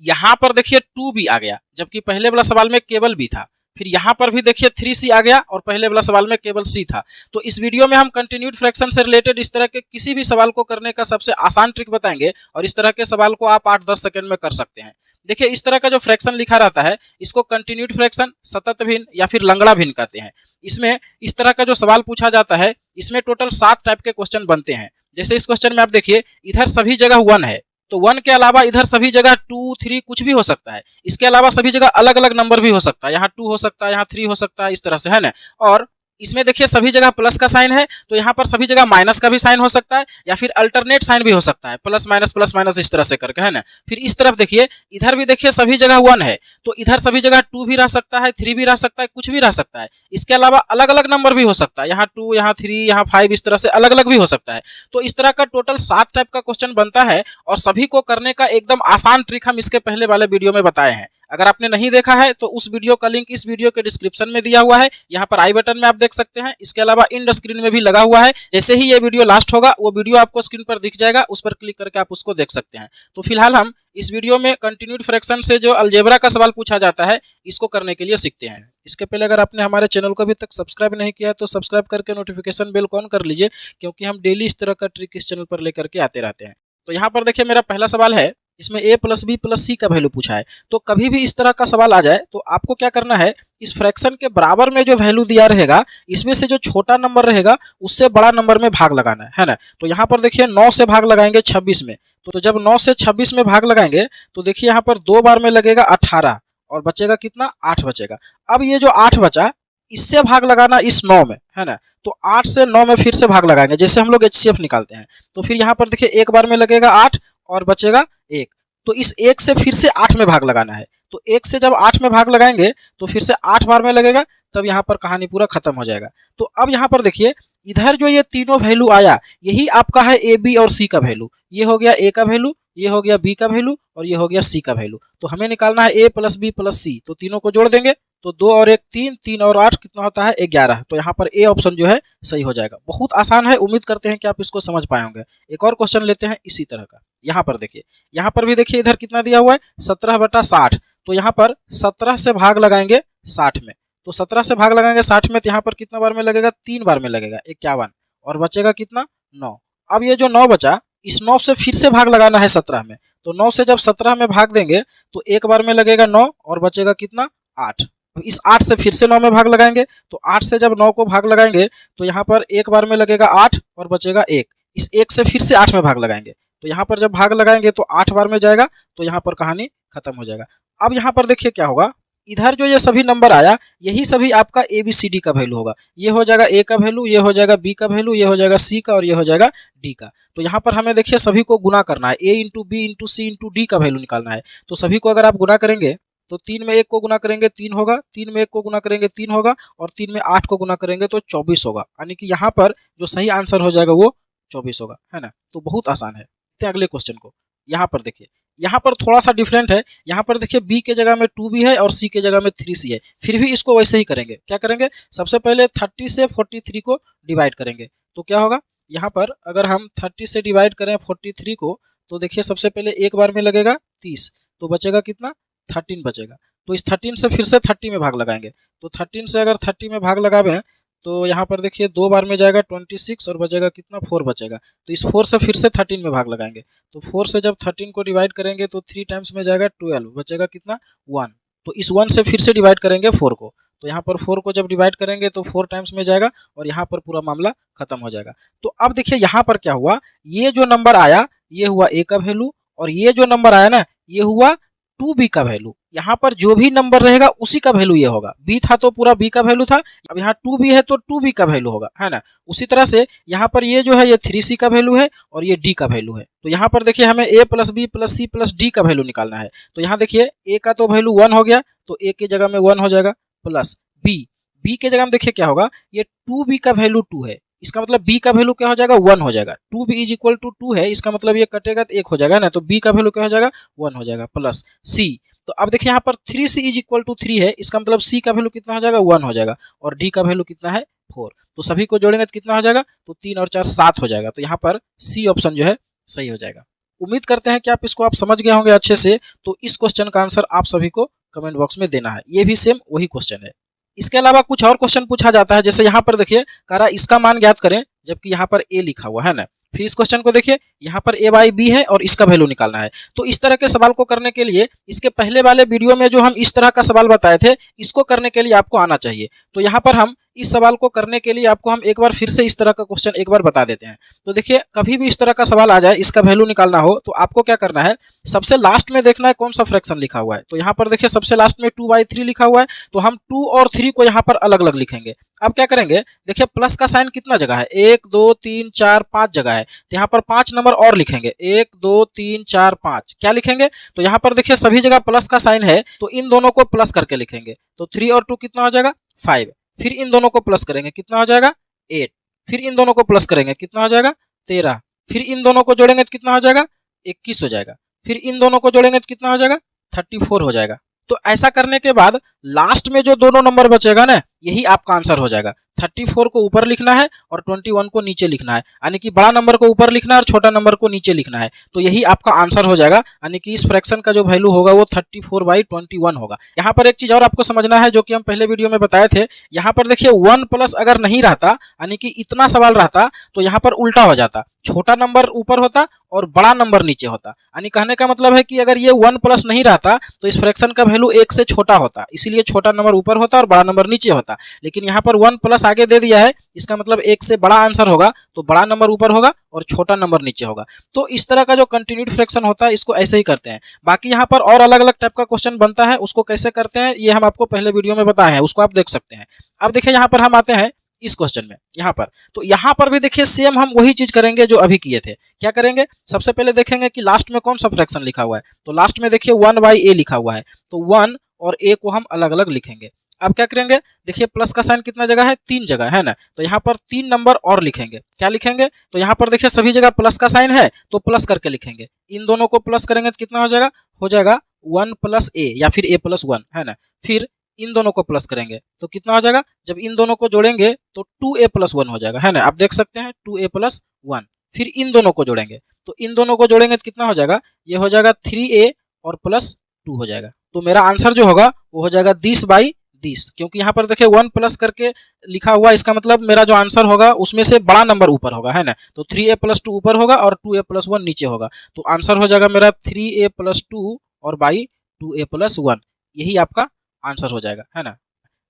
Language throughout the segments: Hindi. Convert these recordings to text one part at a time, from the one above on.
यहाँ पर देखिए 2b आ गया, जबकि पहले वाला सवाल में केवल b था। फिर यहाँ पर भी देखिए 3c आ गया और पहले वाला सवाल में केवल c था। तो इस वीडियो में हम कंटिन्यूड फ्रैक्शन से रिलेटेड इस तरह के किसी भी सवाल को करने का सबसे आसान ट्रिक बताएंगे और इस तरह के सवाल को आप 8-10 सेकंड में कर सकते हैं। देखिए इस तरह का जो फ्रैक्शन लिखा रहता है इसको कंटिन्यूड फ्रैक्शन, सतत भिन्न या फिर लंगड़ा भिन्न कहते हैं। इसमें इस तरह का जो सवाल पूछा जाता है इसमें टोटल 7 टाइप के क्वेश्चन बनते हैं। जैसे इस क्वेश्चन में आप देखिए इधर सभी जगह 1 है, तो 1 के अलावा इधर सभी जगह 2, 3 कुछ भी हो सकता है। इसके अलावा सभी जगह अलग अलग नंबर भी हो सकता है, यहाँ 2 हो सकता है, यहाँ 3 हो सकता है, इस तरह से है ना। और इसमें देखिए सभी जगह प्लस का साइन है, तो यहाँ पर सभी जगह माइनस का भी साइन हो सकता है या फिर अल्टरनेट साइन भी हो सकता है, प्लस माइनस इस तरह से करके, है ना। फिर इस तरफ देखिए, इधर भी देखिए सभी जगह 1 है, तो इधर सभी जगह 2 भी रह सकता है, 3 भी रह सकता है, कुछ भी रह सकता है। इसके अलावा अलग अलग नंबर भी हो सकता है, यहाँ 2, यहाँ 3, यहाँ 5, इस तरह से अलग अलग भी हो सकता है। तो इस तरह का टोटल 7 टाइप का क्वेश्चन बनता है और सभी को करने का एकदम आसान ट्रिक हम इसके पहले वाले वीडियो में बताए हैं। अगर आपने नहीं देखा है तो उस वीडियो का लिंक इस वीडियो के डिस्क्रिप्शन में दिया हुआ है, यहाँ पर आई बटन में आप देख सकते हैं। इसके अलावा इंड स्क्रीन में भी लगा हुआ है। जैसे ही ये वीडियो लास्ट होगा वो वीडियो आपको स्क्रीन पर दिख जाएगा, उस पर क्लिक करके आप उसको देख सकते हैं। तो फिलहाल हम इस वीडियो में कंटिन्यूड फ्रैक्शन से जो अलजेब्रा का सवाल पूछा जाता है इसको करने के लिए सीखते हैं। इसके पहले अगर आपने हमारे चैनल को अभी तक सब्सक्राइब नहीं किया तो सब्सक्राइब करके नोटिफिकेशन बेल को ऑन कर लीजिए, क्योंकि हम डेली इस तरह का ट्रिक इस चैनल पर लेकर के आते रहते हैं। तो यहाँ पर देखिए मेरा पहला सवाल है, इसमें a + b + c का वैल्यू पूछा है। तो कभी भी इस तरह का सवाल आ जाए तो आपको क्या करना है, इस फ्रैक्शन के बराबर में जो वैल्यू दिया रहेगा इसमें से जो छोटा नंबर रहेगा उससे बड़ा नंबर में भाग लगाना है ना। तो यहाँ पर देखिए 9 से भाग लगाएंगे 26 में, तो जब 9 से 26 में भाग लगाएंगे तो देखिए यहाँ पर 2 बार में लगेगा 18 और बचेगा कितना, 8 बचेगा। अब ये जो 8 बचा इससे भाग लगाना इस 9 में, है ना। तो 8 से 9 में फिर से भाग लगाएंगे, जैसे हम लोग HCF निकालते हैं। तो फिर यहाँ पर देखिए एक बार में लगेगा 8 और बचेगा 1, तो इस 1 से फिर से 8 में भाग लगाना है। तो 1 से जब 8 में भाग लगाएंगे तो फिर से 8 बार में लगेगा, तब यहाँ पर कहानी पूरा खत्म हो जाएगा। तो अब यहाँ पर देखिए इधर जो ये तीनों वैल्यू आया यही आपका है ए, बी और सी का वैल्यू। ये हो गया ए का वैल्यू, ये हो गया बी का वैल्यू और ये हो गया सी का वैल्यू। तो हमें निकालना है a + b + c, तो तीनों को जोड़ देंगे तो 2 और 1 3, 3 और 8 कितना होता है, 11। तो यहाँ पर ए ऑप्शन जो है सही हो जाएगा। बहुत आसान है, उम्मीद करते हैं कि आप इसको समझ पाए होंगे। एक और क्वेश्चन लेते हैं इसी तरह का। यहाँ पर देखिए, यहाँ पर भी देखिए इधर कितना दिया हुआ है, 17/60। तो यहाँ पर 17 से भाग लगाएंगे 60 में, तो 17 से भाग लगाएंगे 60 में, तो यहाँ पर कितना बार में लगेगा, 3 बार में लगेगा, 51 और बचेगा कितना, 9। अब ये जो 9 बचा इस 9 से फिर से भाग लगाना है 17 में, तो 9 से जब 17 में भाग देंगे तो एक बार में लगेगा 9 और बचेगा कितना, 8। इस 8 से फिर से 9 में भाग लगाएंगे, तो 8 से जब 9 को भाग लगाएंगे तो यहाँ पर एक बार में लगेगा 8 और बचेगा 1। इस 1 से फिर से 8 में भाग लगाएंगे, तो यहाँ पर जब भाग लगाएंगे तो 8 बार में जाएगा, तो यहाँ पर कहानी खत्म हो जाएगा। अब यहाँ पर देखिए क्या होगा, इधर जो ये सभी नंबर आया यही सभी आपका ABCD का वैल्यू होगा। ये हो जाएगा A का वैल्यू, ये हो जाएगा B का वैल्यू, ये हो जाएगा C का और ये हो जाएगा D का। तो यहाँ पर हमें देखिए सभी को गुना करना है, A × B × C × D का वैल्यू निकालना है। तो सभी को अगर आप गुना करेंगे तो 3 में 1 को गुना करेंगे 3 होगा, 3 में 1 को गुना करेंगे 3 होगा और 3 में 8 को गुना करेंगे तो 24 होगा। यानी कि यहाँ पर जो सही आंसर हो जाएगा वो 24 होगा, है ना। तो बहुत आसान है। अगले क्वेश्चन को यहाँ पर देखिए, यहाँ पर थोड़ा सा डिफरेंट है। यहाँ पर देखिए B के जगह में 2B है और C के जगह में 3C है, फिर भी इसको वैसे ही करेंगे। क्या करेंगे, सबसे पहले 30 से 43 को डिवाइड करेंगे, तो क्या होगा, यहाँ पर अगर हम 30 से डिवाइड करें 43 को तो देखिए सबसे पहले एक बार में लगेगा 30, तो बचेगा कितना, 13 बचेगा। तो इस 13 से फिर से 30 में भाग लगाएंगे, तो 13 से अगर 30 में भाग लगावें तो यहाँ पर देखिए 2 बार में जाएगा 26 और बचेगा कितना, 4 बचेगा। तो इस 4 से फिर से 13 में भाग लगाएंगे, तो 4 से जब 13 को डिवाइड करेंगे तो 3 टाइम्स में जाएगा 12, बचेगा कितना, 1। तो इस 1 से फिर से डिवाइड करेंगे 4 को, तो यहाँ पर 4 को जब डिवाइड करेंगे तो 4 टाइम्स में जाएगा और यहाँ पर पूरा मामला खत्म हो जाएगा। तो अब देखिए यहाँ पर क्या हुआ, ये जो नंबर आया ये हुआ A का वैल्यू और ये जो नंबर आया ना ये हुआ 2B का वैल्यू। यहाँ पर जो भी नंबर रहेगा उसी का वैल्यू ये होगा। B था तो पूरा B का वैल्यू था, अब यहाँ 2B है तो 2B का वैल्यू होगा, है ना। उसी तरह से यहाँ पर ये जो है ये 3C का वैल्यू है और ये D का वैल्यू है। तो यहाँ पर देखिए हमें A + B + C + D का वैल्यू निकालना है। तो यहाँ देखिए A का तो वैल्यू 1 हो गया, तो A की जगह में 1 हो जाएगा, प्लस B के जगह में देखिए क्या होगा, ये 2B का वैल्यू 2 है, इसका मतलब B का वैल्यू क्या हो जाएगा, 1 हो जाएगा। 2B = 2 है, इसका मतलब ये कटेगा तो 1 हो जाएगा ना, तो B का वैल्यू क्या हो जाएगा, 1 हो जाएगा, प्लस C। तो अब देखिए यहाँ पर 3C = 3 है, इसका मतलब C का वैल्यू कितना हो जाएगा, 1 हो जाएगा और D का वैल्यू कितना है, 4। तो सभी को जोड़ेंगे तो कितना हो जाएगा, तो 3 और 4 7 हो जाएगा। तो यहाँ पर C ऑप्शन जो है सही हो जाएगा। उम्मीद करते हैं कि आप इसको समझ गए होंगे अच्छे से। तो इस क्वेश्चन का आंसर आप सभी को कमेंट बॉक्स में देना है। ये भी सेम वही क्वेश्चन है। इसके अलावा कुछ और क्वेश्चन पूछा जाता है, जैसे यहाँ पर देखिए कह रहा है इसका मान ज्ञात करें, जबकि यहाँ पर ए लिखा हुआ है ना। फिर इस क्वेश्चन को देखिए, यहाँ पर ए बाई बी है और इसका वैल्यू निकालना है। तो इस तरह के सवाल को करने के लिए इसके पहले वाले वीडियो में जो हम इस तरह का सवाल बताए थे, इसको करने के लिए आपको आना चाहिए। तो यहाँ पर हम इस सवाल को करने के लिए आपको हम एक बार फिर से इस तरह का क्वेश्चन एक बार बता देते हैं। तो देखिए, कभी भी इस तरह का सवाल आ जाए, इसका वैल्यू निकालना हो, तो आपको क्या करना है, सबसे लास्ट में देखना है कौन सा फ्रैक्शन लिखा हुआ है। तो यहाँ पर देखिए सबसे लास्ट में 2/3 लिखा हुआ है, तो हम 2 और 3 को यहाँ पर अलग अलग लिखेंगे। अब क्या करेंगे, देखिए प्लस का साइन कितना जगह है, 1 2 3 4 5 जगह है, तो यहाँ पर 5 नंबर और लिखेंगे, 1 2 3 4 5। क्या लिखेंगे, तो यहाँ पर देखिए सभी जगह प्लस का साइन है, तो इन दोनों को प्लस करके लिखेंगे। तो 3 और 2 कितना हो जाएगा, 5। फिर इन दोनों को प्लस करेंगे, कितना हो जाएगा, 8। फिर इन दोनों को प्लस करेंगे, कितना हो जाएगा, 13। फिर इन दोनों को जोड़ेंगे तो कितना हो जाएगा, 21 हो जाएगा। फिर इन दोनों को जोड़ेंगे तो कितना हो जाएगा, 34 हो जाएगा। तो ऐसा करने के बाद लास्ट में जो दोनों नंबर बचेगा ना, यही आपका आंसर हो जाएगा। 34 को ऊपर लिखना है और 21 को नीचे लिखना है, यानी कि बड़ा नंबर को ऊपर लिखना है और छोटा नंबर को नीचे लिखना है। तो यही आपका आंसर हो जाएगा, यानी कि इस फ्रैक्शन का जो वैल्यू होगा वो 34/21 होगा। यहाँ पर एक चीज और आपको समझना है, जो कि हम पहले वीडियो में बताए थे। यहाँ पर देखिए 1 प्लस अगर नहीं रहता, यानी कि इतना सवाल रहता, तो यहाँ पर उल्टा हो जाता, छोटा नंबर ऊपर होता और बड़ा नंबर नीचे होता। यानी कहने का मतलब है कि अगर ये 1 प्लस नहीं रहता तो इस फ्रैक्शन का वैल्यू 1 से छोटा होता, इसीलिए छोटा नंबर ऊपर होता और बड़ा नंबर नीचे होता। लेकिन यहाँ पर 1 प्लस आगे दे दिया है, इसका मतलब 1 से बड़ा आंसर होगा, तो बड़ा नंबर ऊपर होगा और छोटा नंबर नीचे होगा। तो इस तरह का जो कंटिन्यूड फ्रैक्शन होता है, इसको ऐसे ही करते हैं। बाकी यहाँ पर और अलग अलग टाइप का क्वेश्चन बनता है, उसको कैसे करते हैं ये हम आपको पहले वीडियो में बताए हैं, उसको आप देख सकते हैं। अब देखिए यहाँ पर हम आते हैं इस क्वेश्चन में, यहाँ पर तो यहाँ पर भी देखिए सेम हम वही चीज करेंगे जो अभी किए थे। क्या करेंगे, सबसे पहले देखेंगे कि लास्ट में कौन सा फ्रैक्शन लिखा हुआ है। तो लास्ट में देखिए 1/a लिखा हुआ है, तो 1 और a को हम अलग अलग लिखेंगे। अब क्या करेंगे, देखिए प्लस का साइन कितना जगह है, 3 जगह है ना, तो यहाँ पर 3 नंबर और लिखेंगे। क्या लिखेंगे, तो यहाँ पर देखिए सभी जगह प्लस का साइन है, तो प्लस करके लिखेंगे। इन दोनों को प्लस करेंगे तो कितना हो जाएगा 1 + a या फिर a + 1 है ना। फिर इन दोनों को प्लस करेंगे तो कितना हो जाएगा, जब इन दोनों को जोड़ेंगे तो 2a + 1 हो जाएगा, है ना। आप देख सकते हैं 2a + 1। फिर इन दोनों को जोड़ेंगे, तो इन दोनों को जोड़ेंगे तो कितना हो जाएगा, ये हो जाएगा 3a और +2 हो जाएगा। तो मेरा आंसर जो होगा वो हो जाएगा 10/10, क्योंकि यहाँ पर देखिए 1 प्लस करके लिखा हुआ, इसका मतलब मेरा जो आंसर होगा उसमें से बड़ा नंबर ऊपर होगा, है ना। तो 3a + 2 ऊपर होगा और 2a + 1 नीचे होगा। तो आंसर हो जाएगा मेरा 3a + 2 और बाई 2a + 1, यही आपका आंसर हो जाएगा, है ना।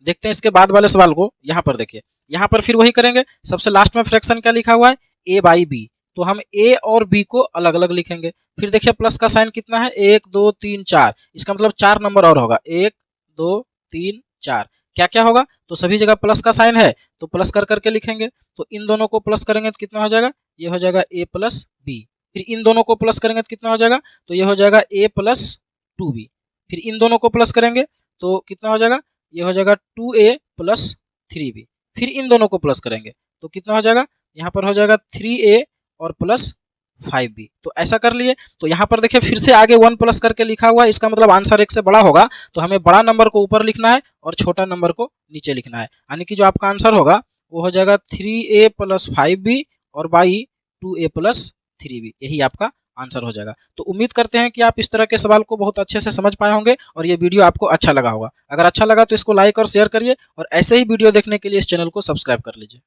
देखते हैं इसके बाद वाले सवाल को। यहाँ पर देखिए, यहाँ पर फिर वही करेंगे। सबसे लास्ट में फ्रैक्शन क्या लिखा हुआ है, a/b, तो हम a और b को अलग अलग लिखेंगे। फिर देखिए प्लस का साइन कितना है, 1 2 3 4, इसका मतलब 4 नंबर और होगा, 1 2 3 4। क्या क्या होगा, तो सभी जगह प्लस का साइन है, तो प्लस कर करके लिखेंगे। तो इन दोनों को प्लस करेंगे तो कितना हो जाएगा, ये हो जाएगा a + b। फिर इन दोनों को प्लस करेंगे तो कितना हो जाएगा, तो ये हो जाएगा a + 2b। फिर इन दोनों को प्लस करेंगे तो कितना हो जाएगा, ये हो जाएगा 2a + 3b। फिर इन दोनों को प्लस करेंगे तो कितना हो जाएगा, यहाँ पर हो जाएगा 3a और +5b। तो ऐसा कर लिए। तो यहाँ पर देखिए फिर से आगे 1 प्लस करके लिखा हुआ है, इसका मतलब आंसर 1 से बड़ा होगा, तो हमें बड़ा नंबर को ऊपर लिखना है और छोटा नंबर को नीचे लिखना है। यानी कि जो आपका आंसर होगा वो हो जाएगा 3a + 5b और बाई 2a + 3b, यही आपका आंसर हो जाएगा। तो उम्मीद करते हैं कि आप इस तरह के सवाल को बहुत अच्छे से समझ पाए होंगे और ये वीडियो आपको अच्छा लगा होगा। अगर अच्छा लगा तो इसको लाइक और शेयर करिए और ऐसे ही वीडियो देखने के लिए इस चैनल को सब्सक्राइब कर लीजिए।